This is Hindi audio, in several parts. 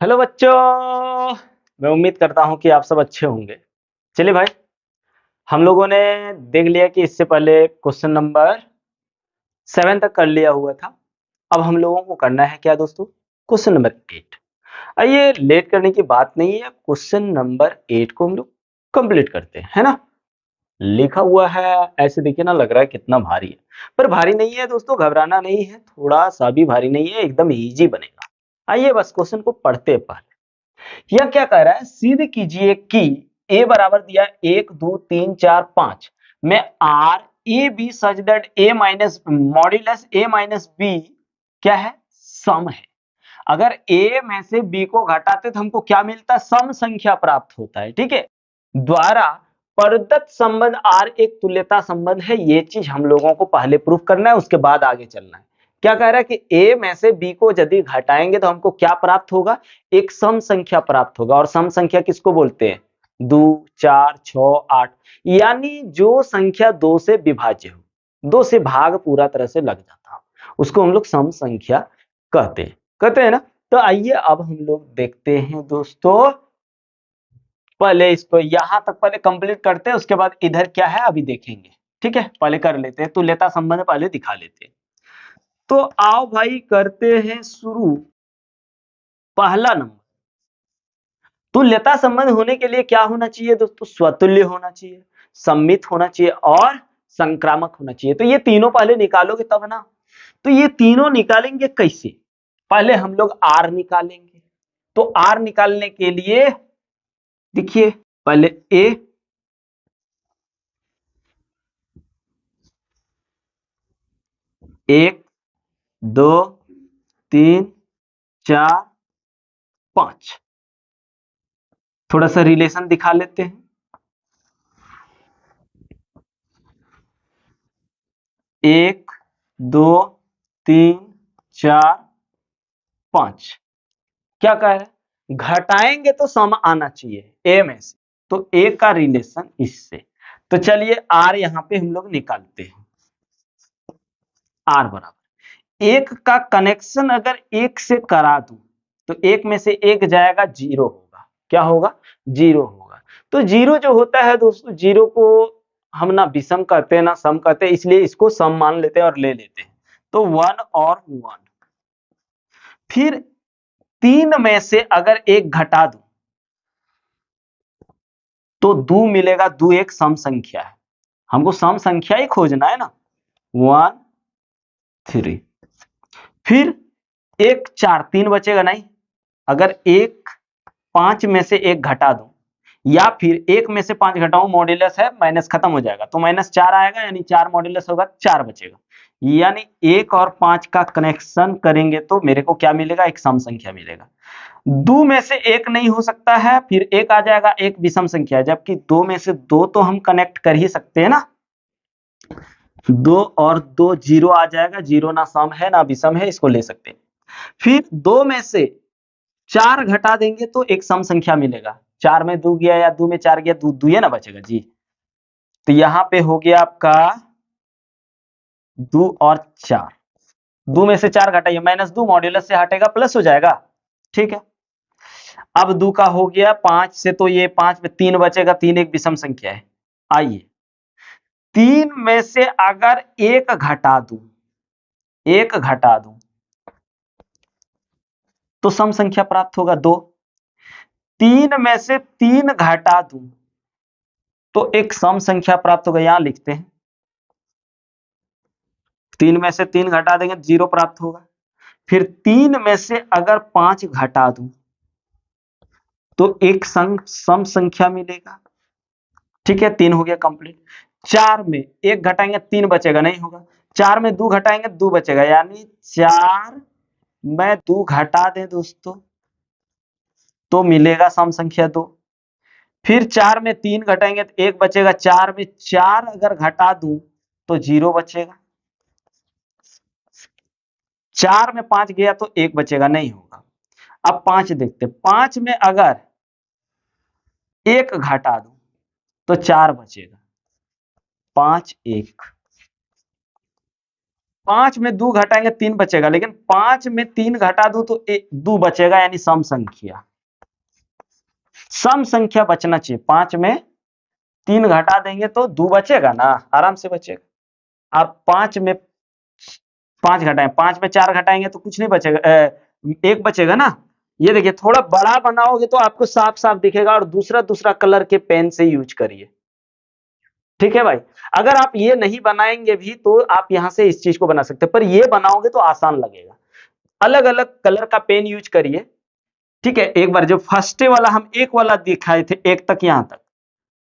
हेलो बच्चों। मैं उम्मीद करता हूँ कि आप सब अच्छे होंगे। चलिए भाई, हम लोगों ने देख लिया कि इससे पहले क्वेश्चन नंबर 7 तक कर लिया हुआ था। अब हम लोगों को करना है क्या दोस्तों? Question number 8। आइए, लेट करने की बात नहीं है, क्वेश्चन नंबर 8 को हम लोग कंप्लीट करते हैं, है ना? लिखा हुआ है ऐसे, देखिए ना, लग रहा है कितना भारी है, पर भारी नहीं है दोस्तों, घबराना नहीं है, थोड़ा सा भी भारी नहीं है, एकदम इजी बनेगा। आइए बस क्वेश्चन को पढ़ते हैं पहले। यह क्या कह रहा है? सिद्ध कीजिए कि ए बराबर दिया 1 2 3 4 5 में R A B such that A minus modulus A minus B क्या है? सम है। अगर ए में से बी को घटाते तो हमको क्या मिलता है? सम संख्या प्राप्त होता है। ठीक है, द्वारा प्रदत्त संबंध आर एक तुल्यता संबंध है। ये चीज हम लोगों को पहले प्रूफ करना है, उसके बाद आगे चलना है। क्या कह रहा है कि ए में से बी को यदि घटाएंगे तो हमको क्या प्राप्त होगा? एक सम संख्या प्राप्त होगा। और सम संख्या किसको बोलते हैं? 2 4 6 8, यानी जो संख्या 2 से विभाज्य हो, 2 से भाग पूरा तरह से लग जाता हो, उसको हम लोग सम संख्या कहते हैं ना। तो आइए अब हम लोग देखते हैं दोस्तों, पहले इसको यहां तक पहले कंप्लीट करते हैं, उसके बाद इधर क्या है अभी देखेंगे। ठीक है, पहले कर लेते हैं, तुल्यता संबंध पहले दिखा लेते हैं। तो आओ भाई करते हैं शुरू। पहला नंबर, तुल्यता संबंध होने के लिए क्या होना चाहिए दोस्तों? स्वतुल्य होना चाहिए, सम्मित होना चाहिए और संक्रामक होना चाहिए। तो ये तीनों पहले निकालोगे तब ना। तो ये तीनों निकालेंगे कैसे? पहले हम लोग आर निकालेंगे। तो आर निकालने के लिए देखिए, पहले ए, 1 2 3 4 5, थोड़ा सा रिलेशन दिखा लेते हैं। 1 2 3 4 5, क्या कह रहे हैं? घटाएंगे तो सम आना चाहिए ए में से, तो ए का रिलेशन इससे। तो चलिए आर यहां पे हम लोग निकालते हैं। आर बराबर एक का कनेक्शन अगर एक से करा दूं तो एक में से एक जाएगा, जीरो होगा। क्या होगा? जीरो होगा। तो जीरो जो होता है दोस्तों, जीरो को हम ना विषम कहते हैं ना सम कहते हैं, इसलिए इसको सम मान लेते हैं और ले लेते हैं। तो 1 और 1। फिर 3 में से अगर एक घटा दूं तो 2 मिलेगा। 2 एक सम संख्या है, हमको सम संख्या ही खोजना है ना। 1 3, फिर एक 4, 3 बचेगा नहीं। अगर एक 5 में से एक घटा दूं या फिर एक में से 5 घटाऊं, मॉड्यूलस है, माइनस खत्म हो जाएगा तो -4 आएगा, यानी 4 मॉड्यूलस होगा, 4 बचेगा। यानी 1 और 5 का कनेक्शन करेंगे तो मेरे को क्या मिलेगा? एक सम संख्या मिलेगा। 2 में से एक नहीं हो सकता है, फिर एक आ जाएगा, एक विषम संख्या है, जबकि 2 में से 2 तो हम कनेक्ट कर ही सकते हैं ना। 2 और 2 जीरो आ जाएगा, जीरो ना सम है ना विषम है, इसको ले सकते हैं। फिर 2 में से 4 घटा देंगे तो एक सम संख्या मिलेगा। 4 में 2 गया या 2 में 4 गया, 2 2 ना बचेगा जी। तो यहां पे हो गया आपका 2 और 4। 2 में से 4 घटाइए, -2 मॉड्यूलस से हटेगा, प्लस हो जाएगा। ठीक है, अब 2 का हो गया 5 से, तो ये 5 में 3 बचेगा, 3 एक विषम संख्या है। आइए 3 में से अगर एक घटा दूं, एक घटा दूं तो सम संख्या प्राप्त होगा 2। 3 में से 3 घटा दूं तो एक सम संख्या प्राप्त होगा, यहां लिखते हैं। 3 में से 3 घटा देंगे, 0 प्राप्त होगा। फिर 3 में से अगर 5 घटा दूं तो एक सम संख्या मिलेगा। ठीक है, 3 हो गया कंप्लीट। 4 में 1 घटाएंगे, 3 बचेगा, नहीं होगा। 4 में 2 घटाएंगे, 2 बचेगा, यानी 4 में 2 घटा दें दोस्तों तो मिलेगा सम संख्या 2। फिर 4 में 3 घटाएंगे तो 1 बचेगा, 4 में 4 अगर घटा दूं तो 0 बचेगा। 4 में 5 गया तो 1 बचेगा, नहीं होगा। अब 5 देखते, 5 में अगर 1 घटा दूं तो 4 बचेगा। 5 1, 5 में 2 घटाएंगे 3 बचेगा, लेकिन 5 में 3 घटा दूं तो 2 बचेगा, यानी सम संख्या। सम संख्या बचना चाहिए। 5 में 3 घटा देंगे तो 2 बचेगा ना, आराम से बचेगा। आप 5 में 5 घटाएं, 5 में 4 घटाएंगे तो कुछ नहीं बचेगा, 1 बचेगा ना। ये देखिए, थोड़ा बड़ा बनाओगे तो आपको साफ साफ दिखेगा, और दूसरा दूसरा कलर के पेन से यूज करिए, ठीक है भाई। अगर आप ये नहीं बनाएंगे भी तो आप यहां से इस चीज को बना सकते हैं, पर ये बनाओगे तो आसान लगेगा। अलग अलग कलर का पेन यूज करिए, ठीक है। एक बार जो फर्स्ट वाला हम एक वाला दिखाए थे, एक तक यहां तक,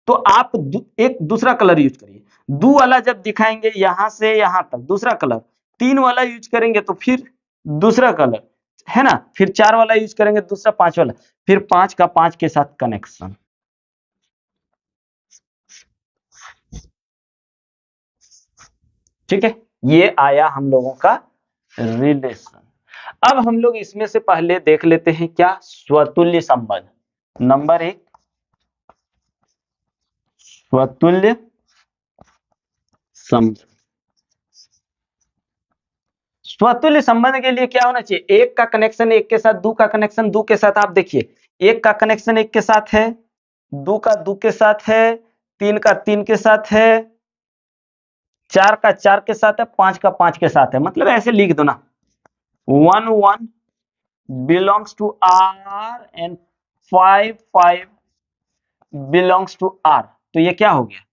तो आप एक दूसरा कलर यूज करिए। 2 वाला जब दिखाएंगे यहां से यहां तक दूसरा कलर, 3 वाला यूज करेंगे तो फिर दूसरा कलर, है ना। फिर 4 वाला यूज करेंगे दूसरा, 5 वाला, फिर 5 का 5 के साथ कनेक्शन। ठीक है, ये आया हम लोगों का रिलेशन। अब हम लोग इसमें से पहले देख लेते हैं क्या, स्वतुल्य संबंध। नंबर 1, स्वतुल्य संबंध। स्वतुल्य संबंध के लिए क्या होना चाहिए, एक का कनेक्शन एक के साथ, दो का कनेक्शन दो के साथ। आप देखिए, एक का कनेक्शन एक के साथ है, दो का दो के साथ है, तीन का तीन के साथ है, चार का चार के साथ है, पांच का पांच के साथ है। मतलब ऐसे लिख दो ना, 1 1 belongs to R and 5 5 belongs to R। तो ये क्या हो गया,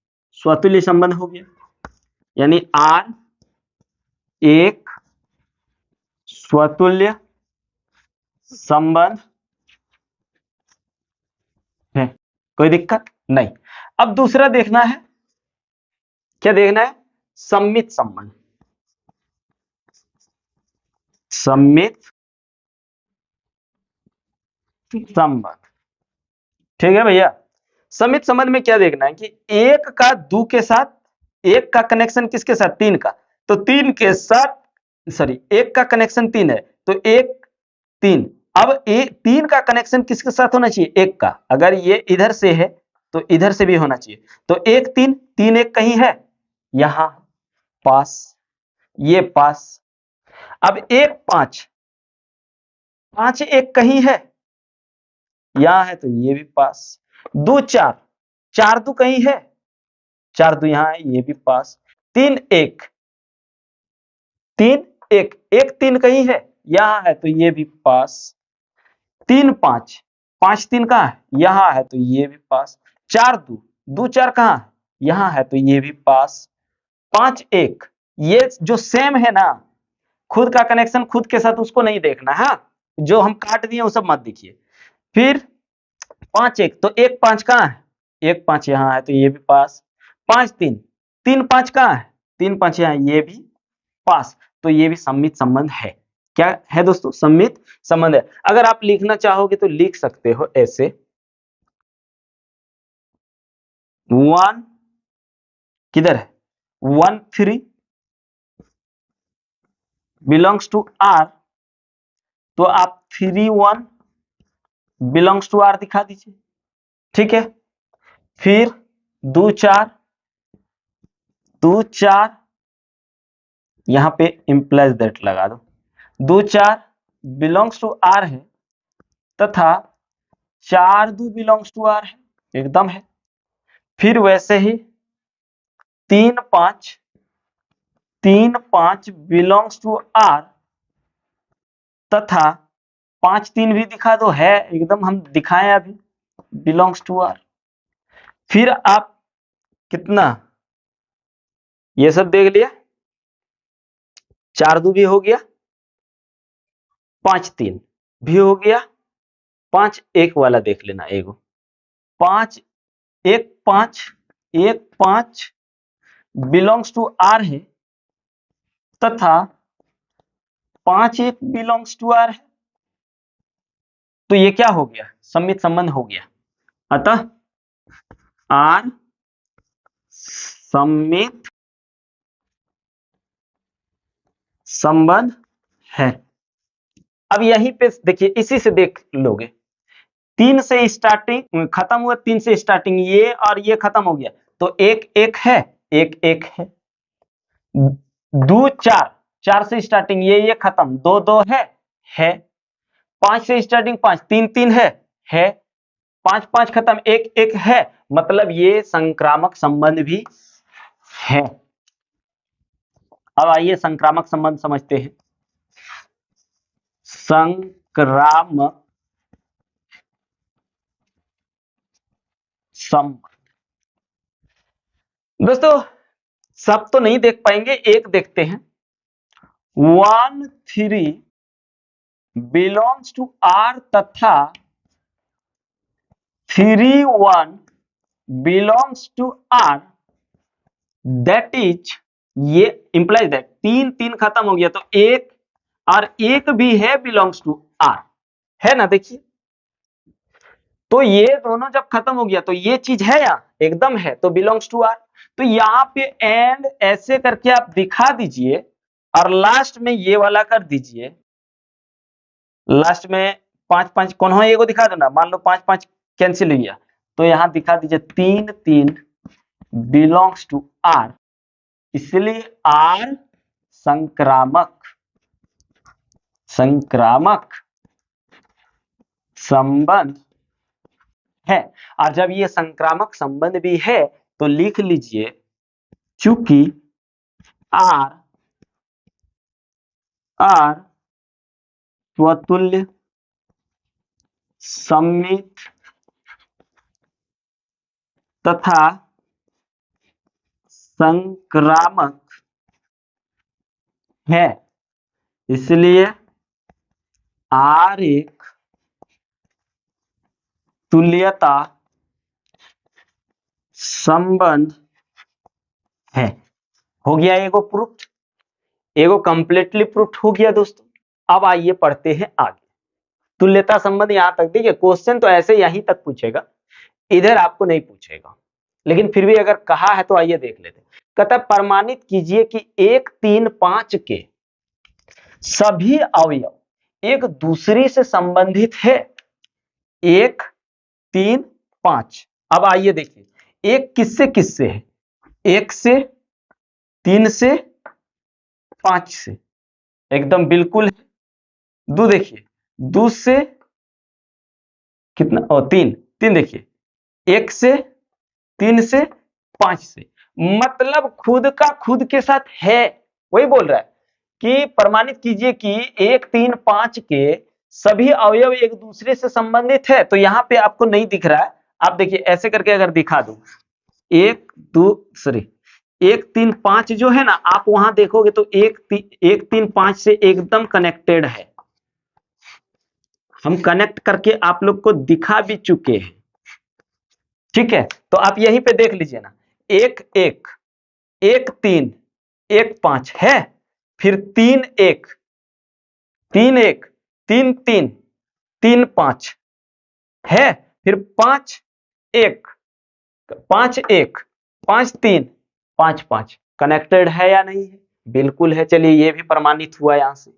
स्वतुल्य संबंध हो गया। यानी R एक स्वतुल्य संबंध है, कोई दिक्कत नहीं। अब दूसरा देखना है, क्या देखना है, सम्मित संबंध। सम्मित संबंध, ठीक है भैया। सम्मित संबंध में क्या देखना है कि एक का दो के साथ, एक का कनेक्शन किसके साथ, तीन का, तो तीन के साथ, सॉरी, एक का कनेक्शन तीन है तो एक तीन। अब तीन का कनेक्शन किसके साथ होना चाहिए, एक का। अगर ये इधर से है तो इधर से भी होना चाहिए। तो एक तीन, तीन एक कहीं है, यहां पास, ये पास। अब एक पांच, पांच एक कहीं है, यहां है तो ये भी पास। दो चार, चार दो कहीं है, चार दो यहां है, ये भी पास। तीन एक, तीन एक, एक तीन कहीं है, यहां है तो ये भी पास। तीन पांच, पांच तीन कहां है, यहां है तो ये भी पास। चार दो, दो चार कहां है, यहां है तो ये भी पास। पांच एक, ये जो सेम है ना, खुद का कनेक्शन खुद के साथ, उसको नहीं देखना है, जो हम काट दिए वो सब मत देखिए। फिर पांच एक, तो एक पांच कहां है, एक पांच यहां है तो ये भी पास। पांच तीन, तीन पांच कहां है, तीन पांच यहां, ये भी पास। तो ये भी सम्मित संबंध है। क्या है दोस्तों, सम्मित संबंध है। अगर आप लिखना चाहोगे तो लिख सकते हो ऐसे, 1 किधर है, 1 3 बिलोंग्स टू R, तो आप 3 1 बिलोंग्स टू R दिखा दीजिए, ठीक है। फिर 2 4, 2 4 यहां पे इंप्लाइज दैट लगा दो, 2 4 बिलोंग्स टू R है, तथा 4 2 बिलोंग्स टू R है, एकदम है। फिर वैसे ही 3 5, 3 5 बिलोंग्स टू R, तथा 5 3 भी दिखा दो, है एकदम, हम दिखाएं अभी, बिलोंग्स टू R। फिर आप कितना, ये सब देख लिया, 4 2 भी हो गया, 5 3 भी हो गया, 5 1 वाला देख लेना, एगो 5 1 5 1 5 बिलोंग्स टू R है, तथा 5 1 बिलोंग्स टू R है। तो ये क्या हो गया, सम्मित संबंध हो गया। अतः R सम्मित संबंध है। अब यहीं पे देखिए, इसी से देख लोगे, 3 से स्टार्टिंग खत्म हुआ, 3 से स्टार्टिंग, ये और ये खत्म हो गया, तो एक एक है, एक एक है। दो चार, 4 से स्टार्टिंग ये खत्म, 2 2 है। 5 से स्टार्टिंग 5, 3 3 है। 5 5 खत्म, 1 1 है। मतलब ये संक्रामक संबंध भी है। अब आइए संक्रामक संबंध समझते हैं। संक्रामक संबंध दोस्तों सब तो नहीं देख पाएंगे, एक देखते हैं। 1 3 बिलोंग्स टू आर तथा 3 1 belongs to R, that is, ये इंप्लाइज दैट 3 3 खत्म हो गया तो एक और एक भी है बिलोंग्स टू आर, है ना। देखिए तो ये दोनों जब खत्म हो गया तो ये चीज है या एकदम है, तो बिलोंग्स टू आर। तो यहाँ पे एंड ऐसे करके आप दिखा दीजिए और लास्ट में ये वाला कर दीजिए। लास्ट में 5 5 कौन हो, ये को दिखा दो ना। मान लो 5 5 कैंसिल हो गया तो यहाँ दिखा दीजिए 3 3 बिलोंग्स टू आर, इसलिए आर संक्रामक संबंध है। और जब ये संक्रामक संबंध भी है तो लिख लीजिए चूंकि आर स्वतुल्य सममित तथा संक्रामक है, इसलिए आर एक तुल्यता संबंध है। हो गया एगो प्रूफ, एगो कंप्लीटली प्रूफ हो गया दोस्तों। अब आइए पढ़ते हैं आगे। तुल्यता संबंध यहां तक, देखिए क्वेश्चन तो ऐसे यहीं तक पूछेगा, इधर आपको नहीं पूछेगा, लेकिन फिर भी अगर कहा है तो आइए देख लेते हैं। कहता प्रमाणित कीजिए कि 1 3 5 के सभी अवयव एक दूसरे से संबंधित है। 1 3 5। अब आइए देखिए एक किससे है, 1 से, 3 से, 5 से, एकदम बिल्कुल है। 2 देखिए, 2 से कितना, 3 देखिए, 1 से, 3 से, 5 से, मतलब खुद का खुद के साथ है। वही बोल रहा है कि प्रमाणित कीजिए कि 1 3 5 के सभी अवयव एक दूसरे से संबंधित है। तो यहाँ पे आपको नहीं दिख रहा है, आप देखिए ऐसे करके अगर दिखा दूं 1 3 5 जो है ना, आप वहां देखोगे तो 1 3 5 से एकदम कनेक्टेड है। हम कनेक्ट करके आप लोग को दिखा भी चुके हैं, ठीक है। तो आप यहीं पे देख लीजिए ना, 1 1 1 3 1 5 है, फिर 3 1 3 1 3 3 3 5 है, फिर 5 1 5 1 5 3 5 5, कनेक्टेड है या नहीं है? बिल्कुल है। चलिए ये भी प्रमाणित हुआ यहां से।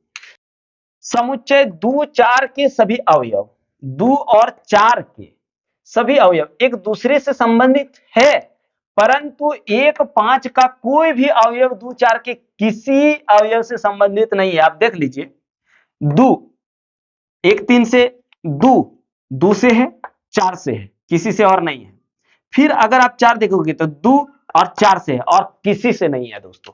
समुच्चय 2 4 के सभी अवयव, 2 और 4 के सभी अवयव एक दूसरे से संबंधित है, परंतु 1 5 का कोई भी अवयव 2 4 के किसी अवयव से संबंधित नहीं है। आप देख लीजिए 2 1 3 से 2 से है, 4 से है, किसी से और नहीं है। फिर अगर आप 4 देखोगे तो 2 और 4 से है और किसी से नहीं है दोस्तों।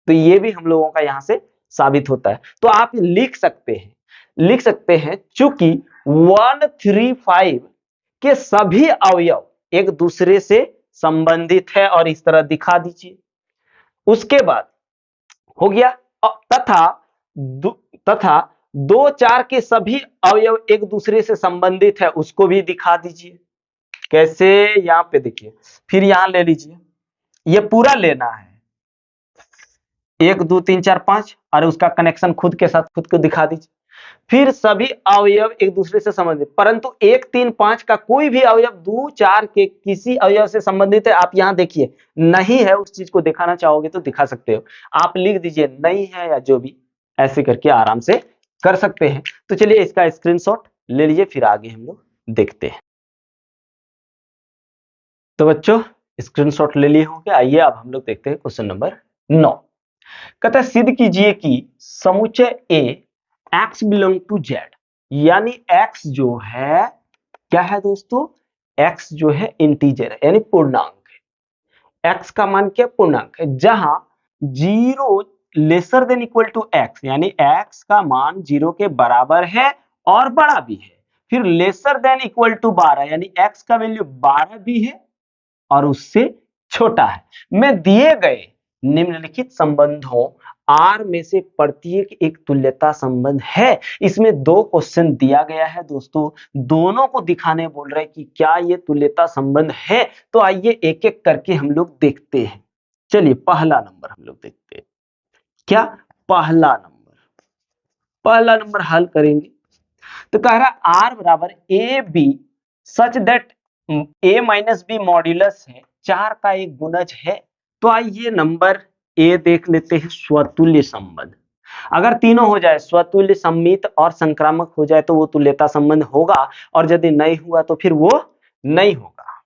तो ये भी हम लोगों का यहां से साबित होता है। तो आप लिख सकते हैं चूंकि 1 3 5 के सभी अवयव एक दूसरे से संबंधित है, और इस तरह दिखा दीजिए। उसके बाद हो गया तथा 2 4 के सभी अवयव एक दूसरे से संबंधित है, उसको भी दिखा दीजिए। कैसे, यहां पे देखिए, फिर यहां ले लीजिए, ये पूरा लेना है 1 2 3 4 5 और उसका कनेक्शन खुद के साथ खुद को दिखा दीजिए। फिर सभी अवयव एक दूसरे से संबंधित, परंतु 1 3 5 का कोई भी अवयव 2 4 के किसी अवयव से संबंधित है। आप यहां देखिए नहीं है, उस चीज को दिखाना चाहोगे तो दिखा सकते हो। आप लिख दीजिए नहीं है या जो भी, ऐसे करके आराम से कर सकते हैं। तो चलिए इसका स्क्रीनशॉट ले लीजिए, फिर आगे हम लोग देखते हैं। तो बच्चों स्क्रीनशॉट ले लिए होंगे, आइए अब हम लोग देखते हैं क्वेश्चन नंबर 9। कहता है सिद्ध कीजिए कि समुच्चय ए एक्स बिलोंग टू जेड, यानी एक्स जो है क्या है दोस्तों, एक्स जो है इंटीजर है यानी पूर्णांक है। एक्स का मान क्या पूर्णांक है, जहां zero lesser than equal to x, यानी एक्स का मान जीरो के बराबर है और बड़ा भी है। फिर लेसर देन इक्वल टू 12, यानी एक्स का वैल्यू 12 भी है और उससे छोटा है। मैं दिए गए निम्नलिखित संबंधों आर में से प्रत्येक एक तुल्यता संबंध है। इसमें दो क्वेश्चन दिया गया है दोस्तों, दोनों को दिखाने बोल रहे हैं कि क्या ये तुल्यता संबंध है। तो आइए एक एक करके हम लोग देखते हैं। चलिए पहला नंबर हम लोग देखते हैं। क्या पहला नंबर हल करेंगे। तो कह रहा है आर बराबर A B such that A minus B modulus है, चार का एक गुणज है। तो आइए नंबर ए देख लेते हैं, स्वतुल्य संबंध। अगर तीनों हो जाए, स्वतुल्य, सम्मित और संक्रामक हो जाए, तो वो तुल्यता संबंध होगा, और यदि नहीं हुआ तो फिर वो नहीं होगा।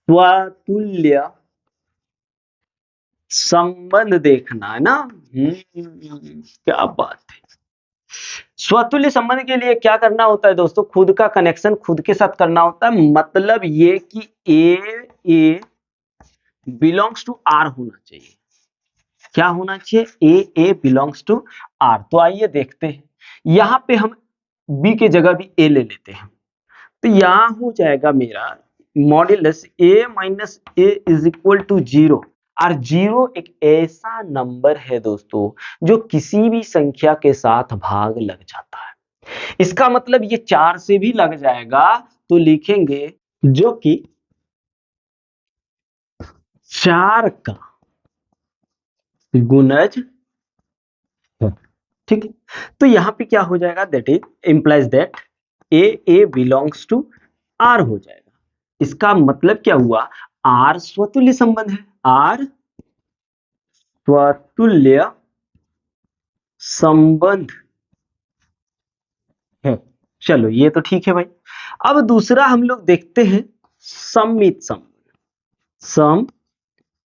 स्वतुल्य संबंध देखना है ना। क्या बात है। स्वतुल्य संबंध के लिए क्या करना होता है दोस्तों, खुद का कनेक्शन खुद के साथ करना होता है। मतलब ये कि ए बिलोंग्स टू आर होना चाहिए। क्या होना चाहिए, ए बिलोंग्स टू आर। तो आइए देखते हैं, यहां पे हम बी के जगह भी ए ले लेते हैं। तो यहां हो जाएगा मेरा modulus A minus A is equal to zero. और जीरो एक ऐसा नंबर है दोस्तों जो किसी भी संख्या के साथ भाग लग जाता है। इसका मतलब ये चार से भी लग जाएगा, तो लिखेंगे जो कि चार का गुणज है। ठीक है, तो यहां पे क्या हो जाएगा, that is implies that A belongs to R हो जाएगा। इसका मतलब क्या हुआ, आर स्वतुल्य संबंध है, आर स्वतुल्य संबंध है। चलो ये तो ठीक है भाई। अब दूसरा हम लोग देखते हैं सम्मित संबंध।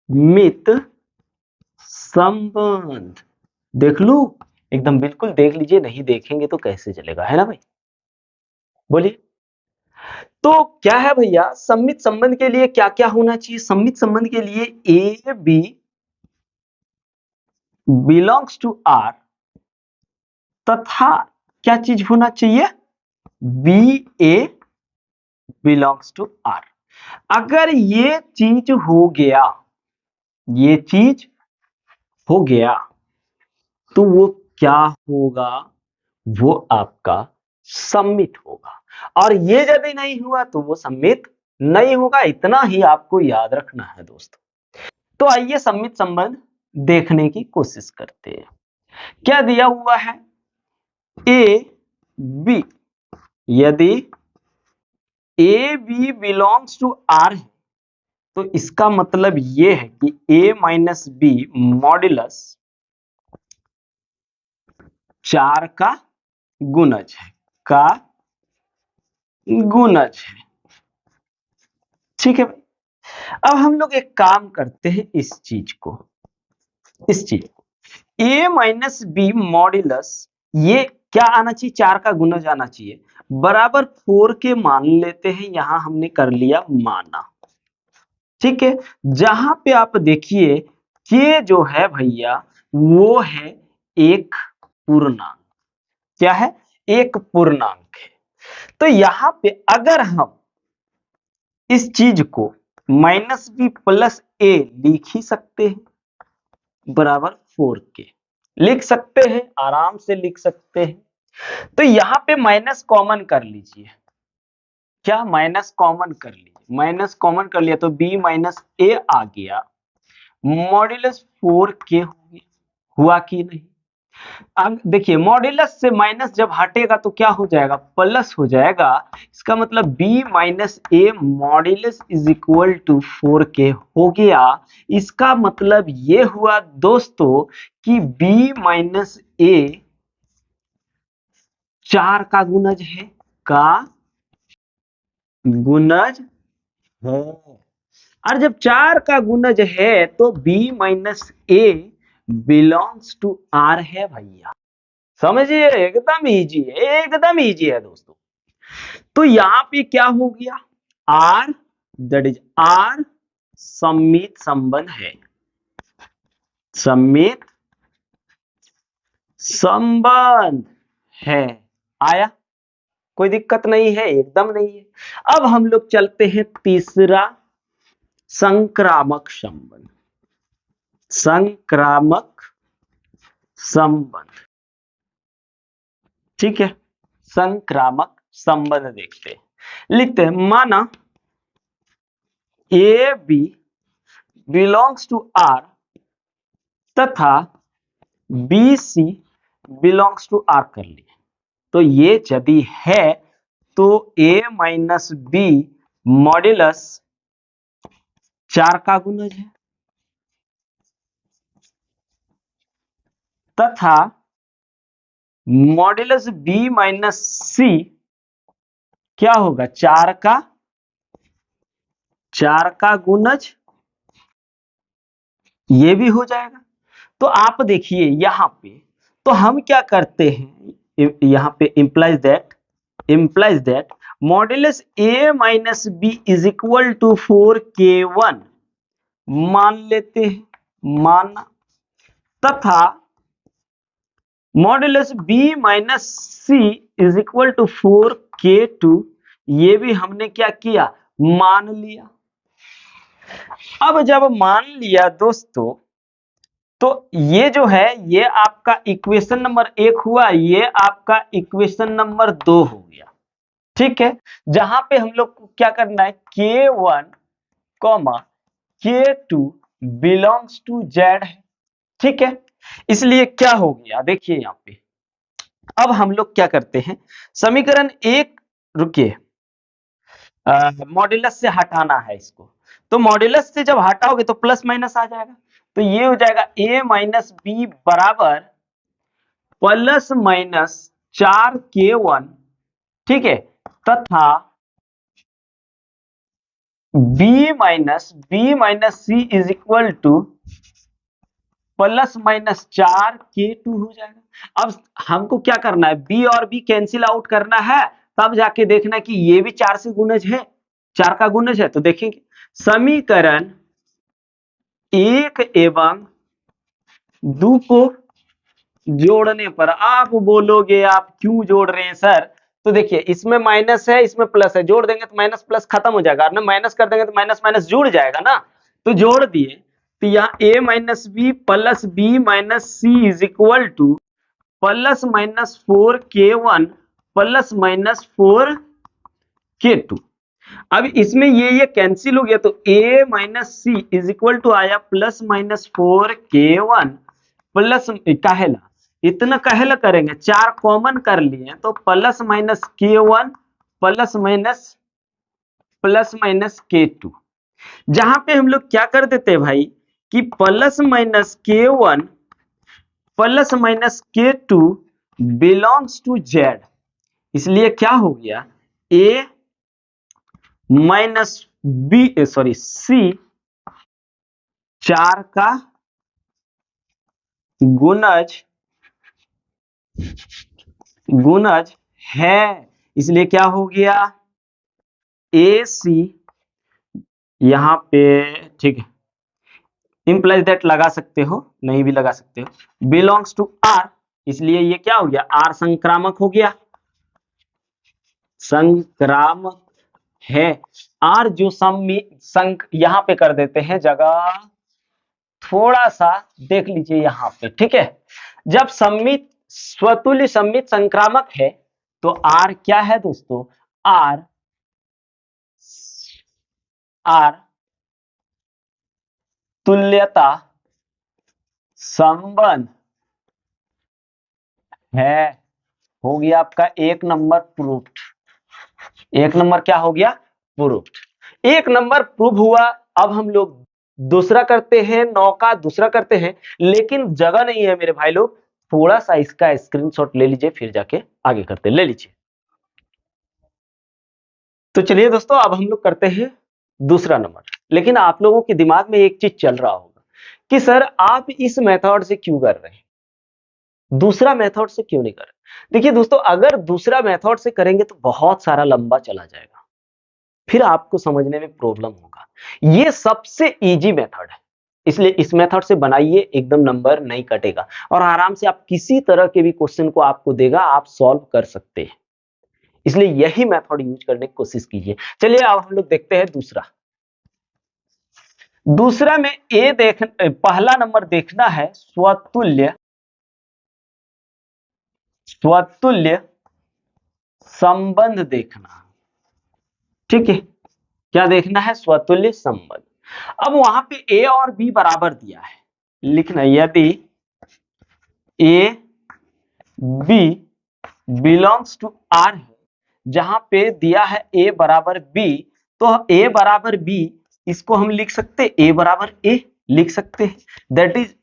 सम्मित संबंध देख लू, एकदम बिल्कुल देख लीजिए, नहीं देखेंगे तो कैसे चलेगा, है ना भाई। बोलिए। तो क्या है भैया, सम्मित संबंध के लिए क्या क्या होना चाहिए, सम्मित संबंध के लिए A B belongs to R तथा क्या चीज होना चाहिए, B A belongs to R. अगर ये चीज हो गया, ये चीज हो गया, तो वो क्या होगा, वो आपका सम्मित होगा। और ये यदि नहीं हुआ तो वो सम्मित नहीं होगा। इतना ही आपको याद रखना है दोस्तों। तो आइए सम्मित संबंध देखने की कोशिश करते हैं। क्या दिया हुआ है, ए बी, यदि A B belongs to R है, तो इसका मतलब ये है कि ए माइनस बी मॉड्यूलस चार का गुणज है, का गुणज है। ठीक है भाई। अब हम लोग एक काम करते हैं, इस चीज को ए माइनस बी मॉड्यूलस, ये क्या आना चाहिए, चार का गुणज आना चाहिए, बराबर 4 के मान लेते हैं। यहां हमने कर लिया माना। ठीक है, जहां पे आप देखिए के जो है भैया वो है एक पूर्णांक। क्या है, एक पूर्णांक है। तो यहां पे अगर हम इस चीज को माइनस बी प्लस ए लिख ही सकते हैं, बराबर 4 के लिख सकते हैं, आराम से लिख सकते हैं। तो यहां पे माइनस कॉमन कर लीजिए। क्या, माइनस कॉमन कर लीजिए, माइनस कॉमन कर लिया तो बी माइनस ए आ गया, मॉड्यूलस 4 के हो गया, हुआ कि नहीं। अब देखिए मॉड्यूलस से माइनस जब हटेगा तो क्या हो जाएगा, प्लस हो जाएगा। इसका मतलब b minus A modulus is equal to 4 के हो गया। इसका मतलब ये हुआ दोस्तों कि b माइनस ए चार का गुणज है, का गुणज है। और जब 4 का गुणज है तो b minus A belongs to r है भैया। समझिए, एकदम इजी है, एकदम इजी है दोस्तों। तो यहां पे क्या हो गया, r दैट इज r सममित संबंध है, सममित संबंध है। आया, कोई दिक्कत नहीं है, एकदम नहीं है। अब हम लोग चलते हैं तीसरा, संक्रामक संबंध। संक्रामक संबंध, ठीक है, संक्रामक संबंध देखते हैं। लिखते हैं, माना A B belongs to R तथा B C belongs to R कर लिए। तो ये यदि है तो ए माइनस बी मॉड्यूलस 4 का गुणज है तथा मॉड्यूलस बी माइनस सी क्या होगा, 4 का गुणज, ये भी हो जाएगा। तो आप देखिए यहां पे, तो हम क्या करते हैं, यहां पे implies that modulus a minus B is equal to 4k1 मान लेते हैं, माना, तथा modulus b minus C is equal to 4k2 ये भी हमने क्या किया, मान लिया। अब जब मान लिया दोस्तों, तो ये जो है ये आपका इक्वेशन नंबर 1 हुआ, ये आपका इक्वेशन नंबर 2 हो गया, ठीक है। जहां पे हम लोग को क्या करना है, k1 k2 belongs to z है, ठीक है। इसलिए क्या हो गया, देखिए यहां पे, अब हम लोग क्या करते हैं, समीकरण 1, रुकिए, मॉड्यूलस से हटाना है इसको। तो मॉड्यूलस से जब हटाओगे तो प्लस माइनस आ जाएगा, तो ये हो जाएगा a माइनस बी बराबर प्लस माइनस 4k1, ठीक है, तथा b minus C is equal to plus minus 4k2 हो जाएगा। अब हमको क्या करना है, b और b कैंसिल आउट करना है, तब जाके देखना कि ये भी 4 से गुणज है, 4 का गुणज है। तो देखेंगे समीकरण 1 एवं 2 को जोड़ने पर, आप बोलोगे आप क्यों जोड़ रहे हैं सर, तो देखिए इसमें माइनस है इसमें प्लस है, जोड़ देंगे तो माइनस प्लस खत्म हो जाएगा, और माइनस कर देंगे तो माइनस माइनस जुड़ जाएगा ना, तो जोड़ दिए। तो यहाँ a minus B plus B minus C is equal to plus minus 4k1 plus minus 4k2। अब इसमें ये कैंसिल हो गया, तो a minus C is equal to आया प्लस माइनस 4k1 प्लस काहेला, इतना काहेला करेंगे, 4 कॉमन कर लिए तो plus minus k1 plus minus k2। जहां पे हम लोग क्या कर देते हैं भाई कि plus minus k1 plus minus k2 belongs to z, इसलिए क्या हो गया, a minus B sorry C 4 का गुणज है, इसलिए क्या हो गया, ए सी, यहां पे ठीक है, इंप्लाइज दैट लगा सकते हो, नहीं भी लगा सकते हो, बिलोंग्स टू आर, इसलिए ये क्या हो गया, आर संक्रामक हो गया, संक्रामक है। आर जो यहां पे कर देते हैं जगह, थोड़ा सा देख लीजिए यहां पे, ठीक है। जब सम्मित स्वतुल्य सम्मित संक्रामक है तो आर क्या है दोस्तों, आर तुल्यता संबंध है, हो गया आपका 1 नंबर प्रूफ्ड। 1 नंबर क्या हो गया, प्रूफ्ड। 1 नंबर प्रूव हुआ। अब हम लोग दूसरा करते हैं, 9 का दूसरा करते हैं, लेकिन जगह नहीं है मेरे भाई लोग, थोड़ा सा इसका स्क्रीनशॉट ले लीजिए फिर जाके आगे करते, ले लीजिए। तो चलिए दोस्तों अब हम लोग करते हैं दूसरा नंबर। लेकिन आप लोगों के दिमाग में एक चीज चल रहा होगा कि सर आप इस मेथड से क्यों कर रहे हैं, दूसरा मेथड से क्यों नहीं कर रहे। देखिए दोस्तों, अगर दूसरा मेथड से करेंगे तो बहुत सारा लंबा चला जाएगा, फिर आपको समझने में प्रॉब्लम होगा। ये सबसे इजी मेथड है, इसलिए इस मेथड से बनाइए, एकदम नंबर नहीं कटेगा और आराम से आप किसी तरह के भी क्वेश्चन को आपको देगा आप सॉल्व कर सकते हैं। इसलिए यही मेथड यूज करने की कोशिश कीजिए। चलिए अब हम लोग देखते हैं दूसरा। दूसरा में पहला नंबर देखना है स्वतुल्य संबंध देखना। ठीक है, क्या देखना है, स्वतुल्य संबंध। अब वहां पे ए और बी बराबर दिया है, लिखना यदि A B belongs to R है, जहां पे दिया है ए बराबर बी, तो ए बराबर बी इसको हम लिख सकते, ए बराबर ए लिख सकते हैं, that is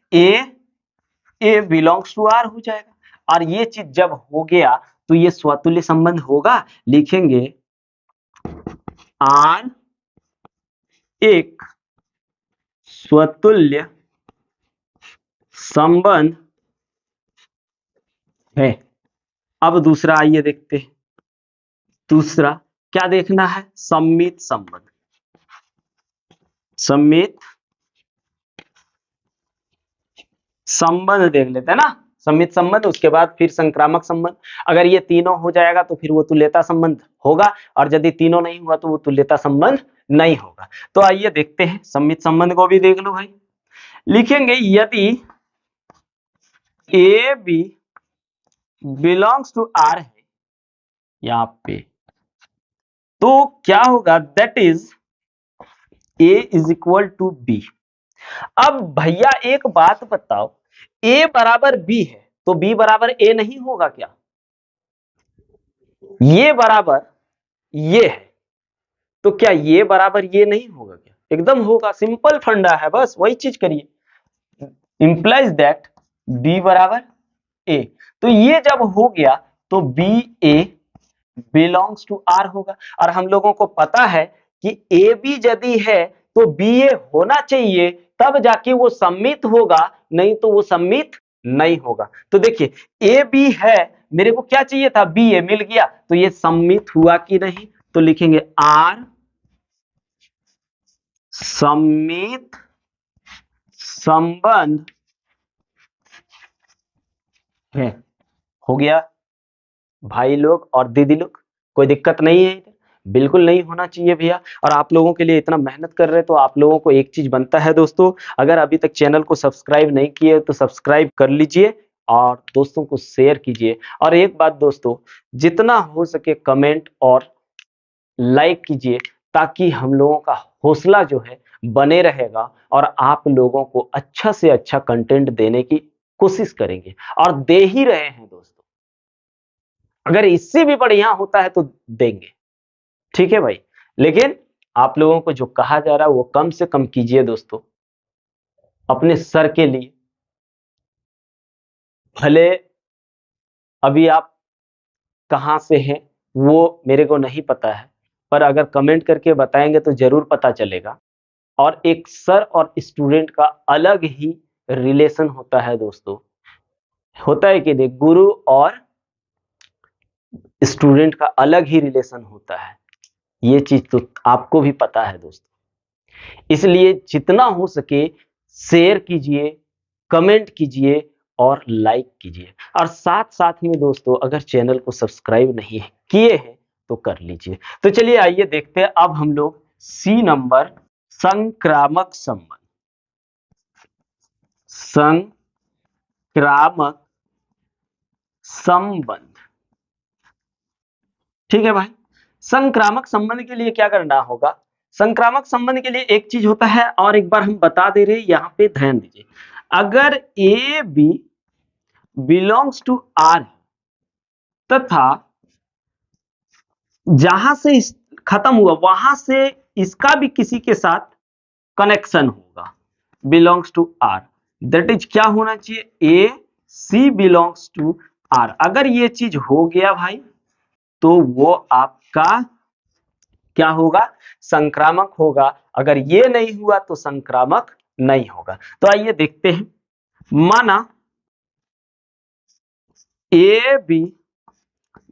A belongs to R हो जाएगा। और ये चीज जब हो गया तो ये स्वतुल्य संबंध होगा, लिखेंगे आर एक स्वतुल्य संबंध है। अब दूसरा आइए देखते हैं। दूसरा क्या देखना है, सम्मित संबंध। सम्मित संबंध देख लेते हैं ना, सम्मित संबंध, उसके बाद फिर संक्रामक संबंध। अगर ये तीनों हो जाएगा तो फिर वो तुल्यता संबंध होगा, और यदि तीनों नहीं हुआ तो वो तुल्यता संबंध नहीं होगा। तो आइए देखते हैं, सम्मित संबंध को भी देख लो भाई। लिखेंगे यदि A B belongs to R है यहां पे, तो क्या होगा, that is A is equal to B. अब भैया एक बात बताओ, ए बराबर बी है तो बी बराबर ए नहीं होगा क्या, ये बराबर ये है तो क्या ये बराबर ये नहीं होगा क्या, एकदम होगा, सिंपल फंडा है, बस वही चीज करिए। इंप्लाइज दैट बी बराबर ए, तो ये जब हो गया तो B A belongs to R होगा। और हम लोगों को पता है कि ए बी यदि है तो बी ए होना चाहिए, तब जाके वो सम्मित होगा, नहीं तो वो सम्मित नहीं होगा। तो देखिए ए बी है, मेरे को क्या चाहिए था, बी ए मिल गया, तो ये सम्मित हुआ कि नहीं, तो लिखेंगे आर सम्मित संबंध है। हो गया भाई लोग और दीदी लोग, कोई दिक्कत नहीं है इधर, बिल्कुल नहीं होना चाहिए भैया। और आप लोगों के लिए इतना मेहनत कर रहे हैं तो आप लोगों को एक चीज बनता है दोस्तों, अगर अभी तक चैनल को सब्सक्राइब नहीं किए तो सब्सक्राइब कर लीजिए और दोस्तों को शेयर कीजिए। और एक बात दोस्तों, जितना हो सके कमेंट और लाइक कीजिए, ताकि हम लोगों का हौसला जो है बने रहेगा और आप लोगों को अच्छा से अच्छा कंटेंट देने की कोशिश करेंगे और दे ही रहे हैं दोस्तों। अगर इससे भी बढ़िया होता है तो देंगे, ठीक है भाई। लेकिन आप लोगों को जो कहा जा रहा है वो कम से कम कीजिए दोस्तों, अपने सर के लिए। भले अभी आप कहां से हैं वो मेरे को नहीं पता है, पर अगर कमेंट करके बताएंगे तो जरूर पता चलेगा। और एक सर और स्टूडेंट का अलग ही रिलेशन होता है दोस्तों, होता है कि नहीं, गुरु और स्टूडेंट का अलग ही रिलेशन होता है, ये चीज तो आपको भी पता है दोस्तों। इसलिए जितना हो सके शेयर कीजिए, कमेंट कीजिए और लाइक कीजिए। और साथ साथ में दोस्तों, अगर चैनल को सब्सक्राइब नहीं किए हैं तो कर लीजिए। तो चलिए आइए देखते हैं अब हम लोग सी नंबर, संक्रामक संबंध। संक्रामक संबंध, ठीक है भाई। संक्रामक संबंध के लिए क्या करना होगा, संक्रामक संबंध के लिए एक चीज होता है और एक बार हम बता दे रहे हैं, यहां पे ध्यान दीजिए। अगर A B belongs to R तथा जहां से खत्म हुआ वहां से इसका भी किसी के साथ कनेक्शन होगा, belongs to R, that is क्या होना चाहिए, A C belongs to R. अगर ये चीज हो गया भाई तो वो आपका क्या होगा? संक्रामक होगा। अगर ये नहीं हुआ तो संक्रामक नहीं होगा। तो आइए देखते हैं। माना A B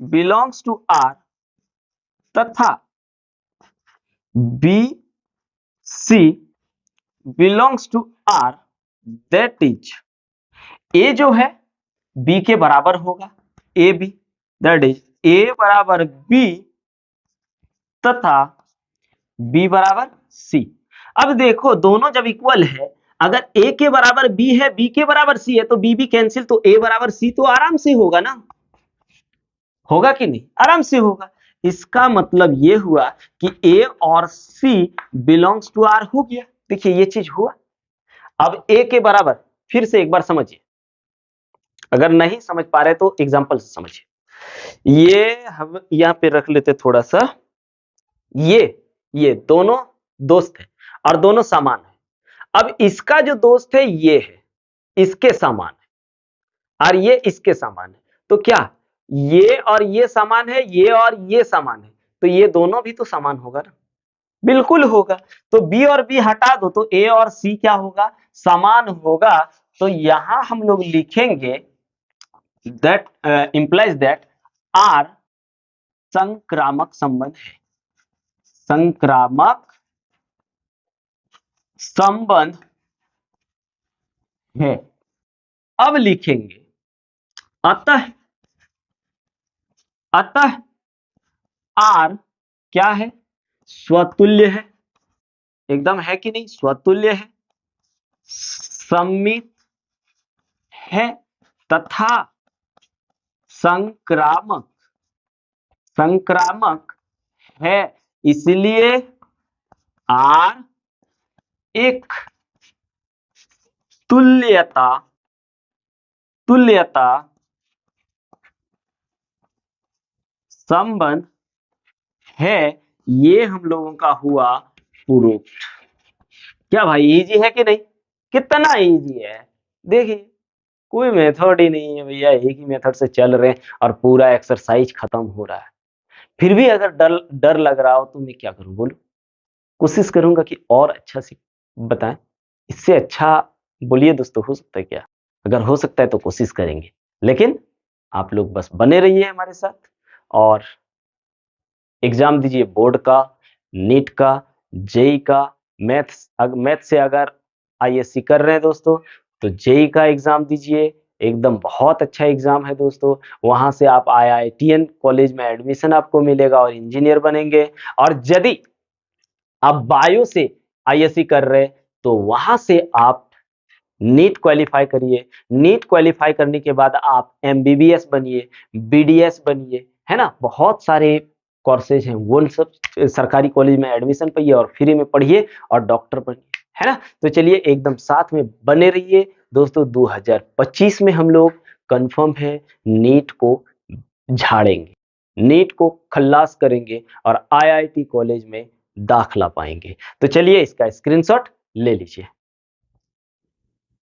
belongs to R तथा B C belongs to R, that is A जो है बी के बराबर होगा, A B, that is A बराबर बी तथा बी बराबर सी। अब देखो दोनों जब इक्वल है, अगर ए के बराबर बी है, बी के बराबर सी है, तो बी बी कैंसिल, तो ए बराबर सी तो आराम से होगा ना, होगा कि नहीं? आराम से होगा। इसका मतलब ये हुआ कि ए और सी बिलोंग्स टू आर हो गया। देखिए ये चीज हुआ। अब ए के बराबर, फिर से एक बार समझिए, अगर नहीं समझ पा रहे तो एग्जांपल से समझिए। ये हम यहां पे रख लेते थोड़ा सा। ये दोनों दोस्त हैं और दोनों समान है। अब इसका जो दोस्त है ये है, इसके समान है, और ये इसके समान है। तो क्या ये और ये समान है, ये और ये समान है, तो ये दोनों भी तो समान होगा ना? बिल्कुल होगा। तो बी और बी हटा दो तो ए और सी क्या होगा? समान होगा। तो यहां हम लोग लिखेंगे दैट इंप्लाइज दैट आर संक्रामक संबंध है। संक्रामक संबंध है। अब लिखेंगे अतः आर क्या है? स्वतुल्य है। एकदम है कि नहीं? स्वतुल्य है, सममित है तथा संक्रामक है। इसलिए आर एक तुल्यता संबंध है। ये हम लोगों का हुआ प्रूफ। क्या भाई इजी है कि नहीं? कितना इजी है। देखिए कोई मेथड ही नहीं है भैया, एक ही मेथड से चल रहे हैं और पूरा एक्सरसाइज खत्म हो रहा है। फिर भी अगर डर डर लग रहा हो तो मैं क्या करूं बोलो? कोशिश करूंगा कि और अच्छा से बताएं। इससे अच्छा बोलिए दोस्तों, हो सकता है क्या? अगर हो सकता है तो कोशिश करेंगे, लेकिन आप लोग बस बने रहिए हमारे साथ और एग्जाम दीजिए बोर्ड का, नीट का, जेई का। मैथ से अगर आईएससी कर रहे हैं दोस्तों तो जेई का एग्जाम दीजिए। एकदम बहुत अच्छा एग्जाम है दोस्तों। वहां से आप आईआईटीएन कॉलेज में एडमिशन आपको मिलेगा और इंजीनियर बनेंगे। और यदि आप बायो से आईएससी कर रहे हैं तो वहां से आप नीट क्वालिफाई करिए। नीट क्वालिफाई करने के बाद आप एमबीबीएस बनिए, बीडीएस बनिए, है ना? बहुत सारे कोर्सेज हैं, वो सब सरकारी कॉलेज में एडमिशन पाइए और फ्री में पढ़िए और डॉक्टर बनिए, है ना? तो चलिए एकदम साथ में बने रहिए दोस्तों। 2025 में हम लोग कंफर्म है नीट को झाड़ेंगे, नीट को खल्लास करेंगे और आईआईटी कॉलेज में दाखला पाएंगे। तो चलिए इसका स्क्रीनशॉट ले लीजिए।